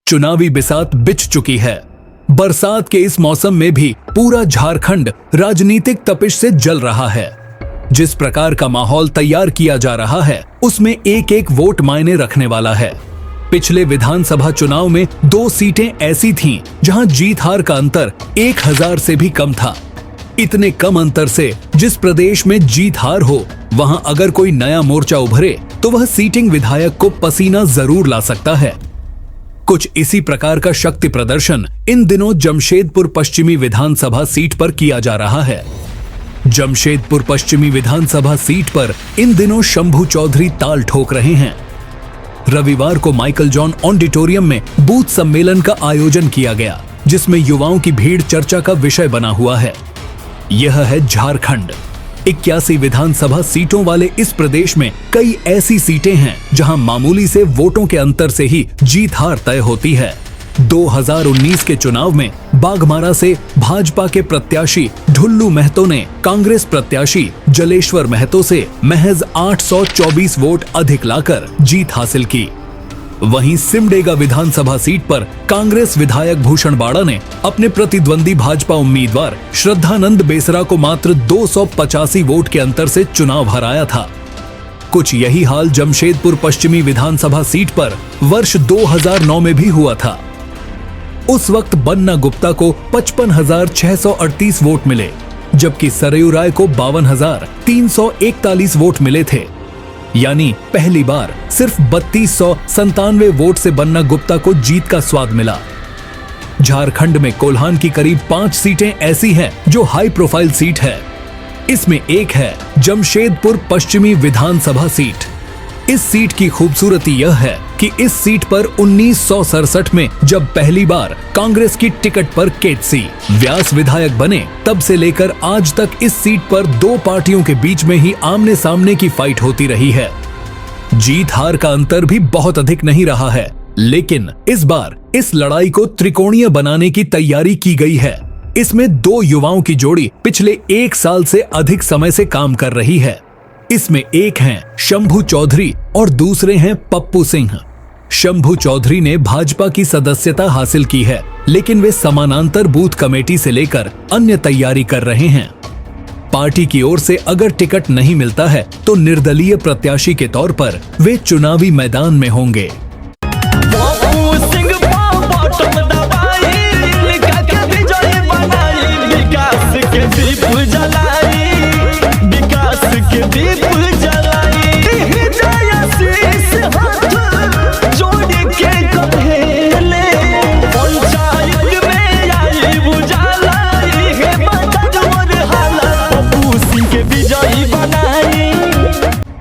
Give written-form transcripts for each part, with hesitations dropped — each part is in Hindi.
चुनावी बिसात बिछ चुकी है। बरसात के इस मौसम में भी पूरा झारखंड राजनीतिक तपिश से जल रहा है। जिस प्रकार का माहौल तैयार किया जा रहा है उसमें एक एक वोट मायने रखने वाला है। पिछले विधानसभा चुनाव में 2 सीटें ऐसी थीं जहां जीत हार का अंतर 1000 से भी कम था। इतने कम अंतर से जिस प्रदेश में जीत हार हो वहां अगर कोई नया मोर्चा उभरे तो वह सीटिंग विधायक को पसीना जरूर ला सकता है। कुछ इसी प्रकार का शक्ति प्रदर्शन इन दिनों जमशेदपुर पश्चिमी विधानसभा सीट पर किया जा रहा है। जमशेदपुर पश्चिमी विधानसभा सीट पर इन दिनों शंभू चौधरी ताल ठोक रहे हैं। रविवार को माइकल जॉन ऑडिटोरियम में बूथ सम्मेलन का आयोजन किया गया, जिसमें युवाओं की भीड़ चर्चा का विषय बना हुआ है। यह है झारखंड। 81 विधानसभा सीटों वाले इस प्रदेश में कई ऐसी सीटें हैं जहां मामूली से वोटों के अंतर से ही जीत हार तय होती है। 2019 के चुनाव में बाघमारा से भाजपा के प्रत्याशी ढुल्लू महतो ने कांग्रेस प्रत्याशी जलेश्वर महतो से महज 824 वोट अधिक लाकर जीत हासिल की। वहीं सिमडेगा विधानसभा सीट पर कांग्रेस विधायक भूषण बाड़ा ने अपने प्रतिद्वंदी भाजपा उम्मीदवार श्रद्धानंद बेसरा को मात्र 285 वोट के अंतर से चुनाव हराया था। कुछ यही हाल जमशेदपुर पश्चिमी विधानसभा सीट पर वर्ष 2009 में भी हुआ था। उस वक्त बन्ना गुप्ता को 55,638 वोट मिले, जबकि सरयू राय को 52,341 वोट मिले थे। यानी पहली बार सिर्फ 3297 वोट से बन्ना गुप्ता को जीत का स्वाद मिला। झारखंड में कोल्हान की करीब 5 सीटें ऐसी हैं जो हाई प्रोफाइल सीट है। इसमें एक है जमशेदपुर पश्चिमी विधानसभा सीट। इस सीट की खूबसूरती यह है कि इस सीट पर 1967 में जब पहली बार कांग्रेस की टिकट पर केतसी व्यास विधायक बने, तब से लेकर आज तक इस सीट पर 2 पार्टियों के बीच में ही आमने सामने की फाइट होती रही है। जीत हार का अंतर भी बहुत अधिक नहीं रहा है, लेकिन इस बार इस लड़ाई को त्रिकोणीय बनाने की तैयारी की गई है। इसमें 2 युवाओं की जोड़ी पिछले 1 साल से अधिक समय से काम कर रही है। इसमें एक हैं शंभू चौधरी और दूसरे हैं पप्पू सिंह। शंभू चौधरी ने भाजपा की सदस्यता हासिल की है, लेकिन वे समानांतर बूथ कमेटी से लेकर अन्य तैयारी कर रहे हैं। पार्टी की ओर से अगर टिकट नहीं मिलता है तो निर्दलीय प्रत्याशी के तौर पर वे चुनावी मैदान में होंगे।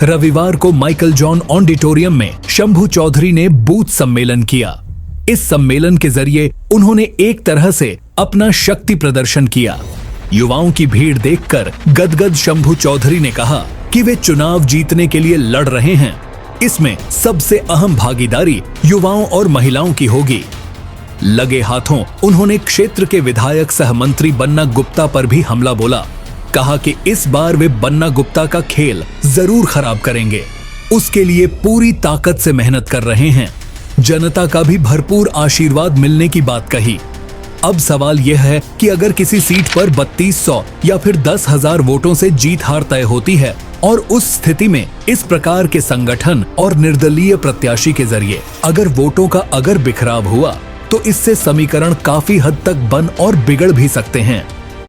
रविवार को माइकल जॉन ऑडिटोरियम में शंभू चौधरी ने बूथ सम्मेलन किया। इस सम्मेलन के जरिए उन्होंने एक तरह से अपना शक्ति प्रदर्शन किया। युवाओं की भीड़ देखकर गदगद शंभू चौधरी ने कहा कि वे चुनाव जीतने के लिए लड़ रहे हैं। इसमें सबसे अहम भागीदारी युवाओं और महिलाओं की होगी। लगे हाथों उन्होंने क्षेत्र के विधायक सह मंत्री बन्ना गुप्ता पर भी हमला बोला। कहा कि इस बार वे बन्ना गुप्ता का खेल जरूर खराब करेंगे। उसके लिए पूरी ताकत से मेहनत कर रहे हैं। जनता का भी भरपूर आशीर्वाद मिलने की बात कही। अब सवाल यह है कि अगर किसी सीट पर 3200 या फिर 10,000 वोटों से जीत हार तय होती है और उस स्थिति में इस प्रकार के संगठन और निर्दलीय प्रत्याशी के जरिए अगर वोटों का अगर बिखराव हुआ तो इससे समीकरण काफी हद तक बन और बिगड़ भी सकते हैं।